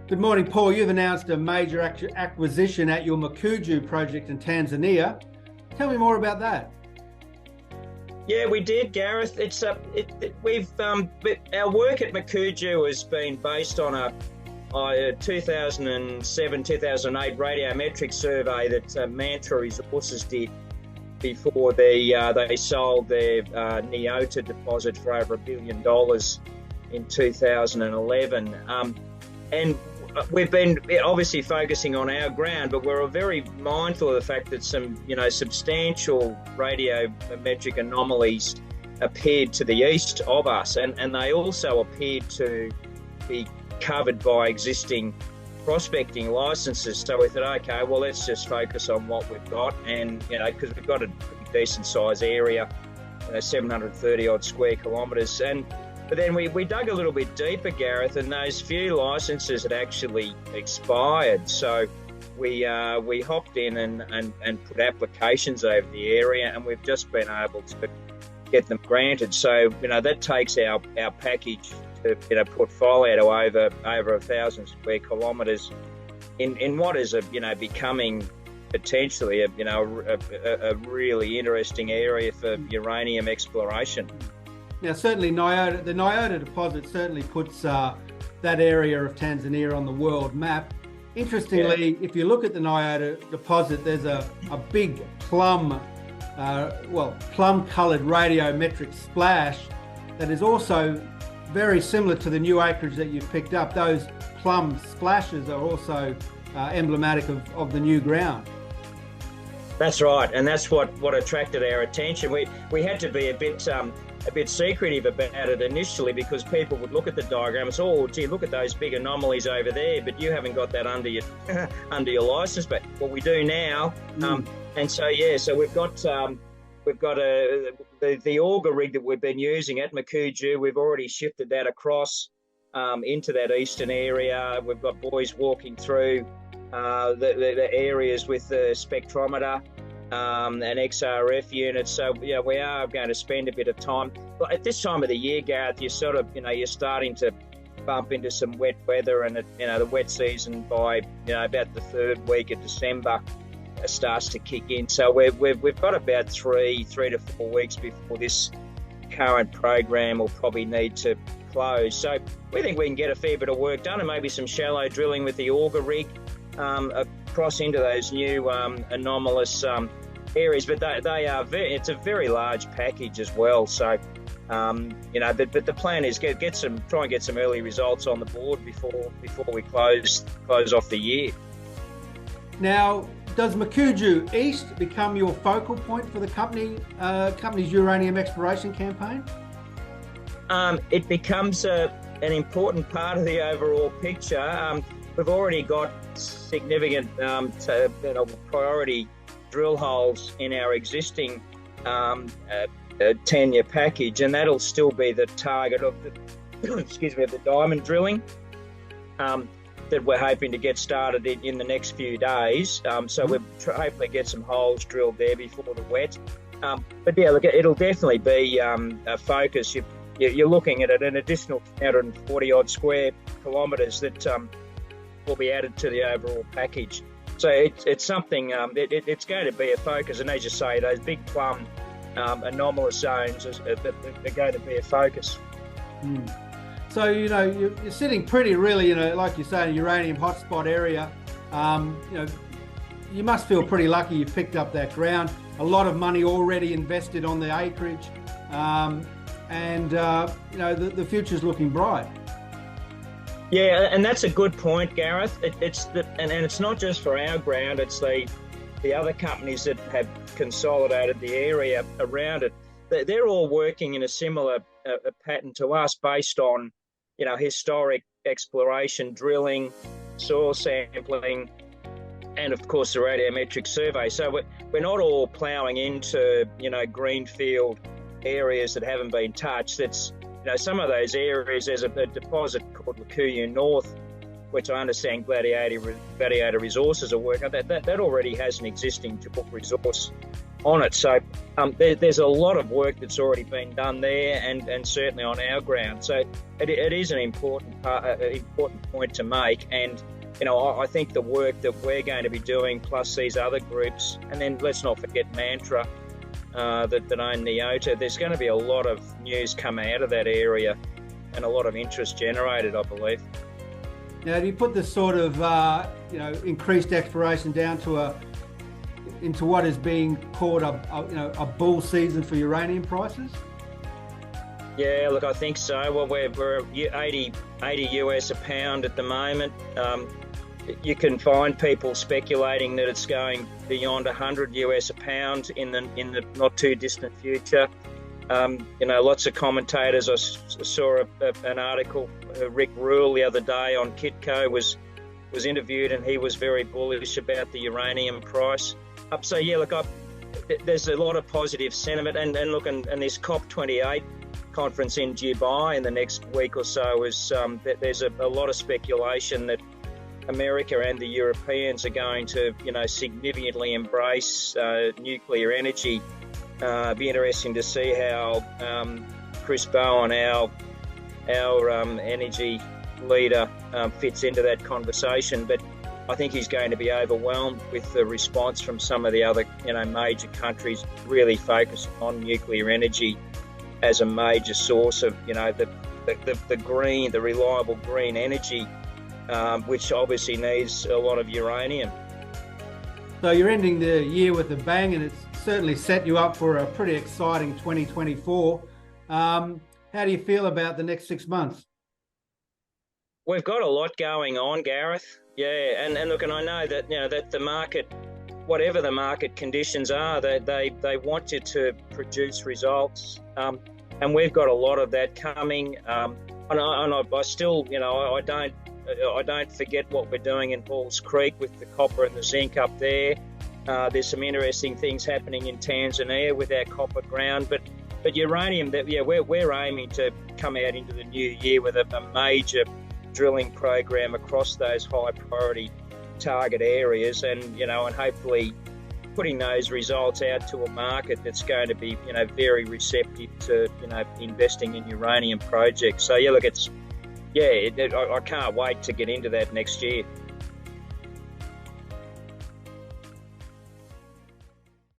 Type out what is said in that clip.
Good morning, Paul. You've announced a major acquisition at your Mkuju project in Tanzania. Tell me more about that. Yeah, we did, Gareth. It's our work at Mkuju has been based on a 2007-2008 radiometric survey that Mantra Resources did before they sold their Nyota deposit for over $1 billion in 2011. And we've been obviously focusing on our ground, but we're very mindful of the fact that some, substantial radiometric anomalies appeared to the east of us, and they also appeared to be covered by existing prospecting licenses. So we thought, okay, well, let's just focus on what we've got, and because we've got a pretty decent size area, 730 odd square kilometres, But then we dug a little bit deeper, Gareth, and those few licenses had actually expired. So we hopped in and put applications over the area, and we've just been able to get them granted. So that takes our package to portfolio to over 1,000 square kilometres in what is becoming potentially a really interesting area for uranium exploration. Now, certainly the Nyota deposit certainly puts that area of Tanzania on the world map. Interestingly, if you look at the Nyota deposit, there's a big plum-coloured radiometric splash that is also very similar to the new acreage that you've picked up. Those plum splashes are also emblematic of the new ground. That's right, and that's what attracted our attention. We had to be a bit secretive about it initially, because people would look at the diagram and say, oh, gee, look at those big anomalies over there, but you haven't got that under your under your license. But what we do now, and so we've got the auger rig that we've been using at Mkuju. We've already shifted that across into that eastern area. We've got boys walking through the areas with the spectrometer. An XRF unit. So we are going to spend a bit of time. But at this time of the year, Gareth, you're sort of you're starting to bump into some wet weather, and the wet season by about the third week of December starts to kick in. So we've got about three to 4 weeks before this current program will probably need to close. So we think we can get a fair bit of work done, and maybe some shallow drilling with the auger rig across into those new anomalous areas, but they are it's a very large package as well. So but the plan is try and get some early results on the board before we close off the year. Now, does Mkuju East become your focal point for the company's uranium exploration campaign? It becomes an important part of the overall picture. We've already got significant priority drill holes in our existing tenure package, and that'll still be the target of the of the diamond drilling that we're hoping to get started in the next few days. So we'll hopefully get some holes drilled there before the wet. But yeah, look, it'll definitely be a focus. You're looking at an additional 140 odd square kilometres that will be added to the overall package. So it's something, it's going to be a focus. And as you say, those big plum anomalous zones are going to be a focus. So, you're sitting pretty really, like you say, in a uranium hotspot area. You must feel pretty lucky you've picked up that ground. A lot of money already invested on the acreage. The future's looking bright. Yeah, and that's a good point, Gareth. It's not just for our ground; it's the other companies that have consolidated the area around it. They're all working in a similar pattern to us, based on historic exploration, drilling, soil sampling, and of course the radiometric survey. So we're not all ploughing into greenfield areas that haven't been touched. It's some of those areas, there's a deposit called Mkuju North, which I understand Gladiator Resources are working on. That already has an existing book resource on it. So there's a lot of work that's already been done there, and certainly on our ground. So it is an important point to make. And I think the work that we're going to be doing, plus these other groups, and then let's not forget Mantra that own Neota. There's going to be a lot of news come out of that area, and a lot of interest generated, I believe. Now, do you put this sort of increased exploration down to into what is being called a bull season for uranium prices? Yeah, look, I think so. Well, we're 80 US a pound at the moment. You can find people speculating that it's going beyond 100 US a pound in the not too distant future. Lots of commentators. I saw an article. Rick Rule the other day on Kitco was interviewed, and he was very bullish about the uranium price. So yeah, look, there's a lot of positive sentiment, and look, and this COP28 conference in Dubai in the next week or so is there's a lot of speculation that America and the Europeans are going to significantly embrace nuclear energy. Be interesting to see how Chris Bowen, our energy leader, fits into that conversation. But I think he's going to be overwhelmed with the response from some of the other major countries really focusing on nuclear energy as a major source of the reliable green energy, which obviously needs a lot of uranium. So you're ending the year with a bang, and it's certainly set you up for a pretty exciting 2024. How do you feel about the next 6 months? We've got a lot going on, Gareth. Yeah, and look, and I know that that the market, whatever the market conditions are, they want you to produce results, and we've got a lot of that coming. And I still, I don't forget what we're doing in Halls Creek with the copper and the zinc up there. There's some interesting things happening in Tanzania with our copper ground, but uranium, we're aiming to come out into the new year with a major drilling program across those high priority target areas, and and hopefully putting those results out to a market that's going to be very receptive to investing in uranium projects. So yeah, look, I can't wait to get into that next year.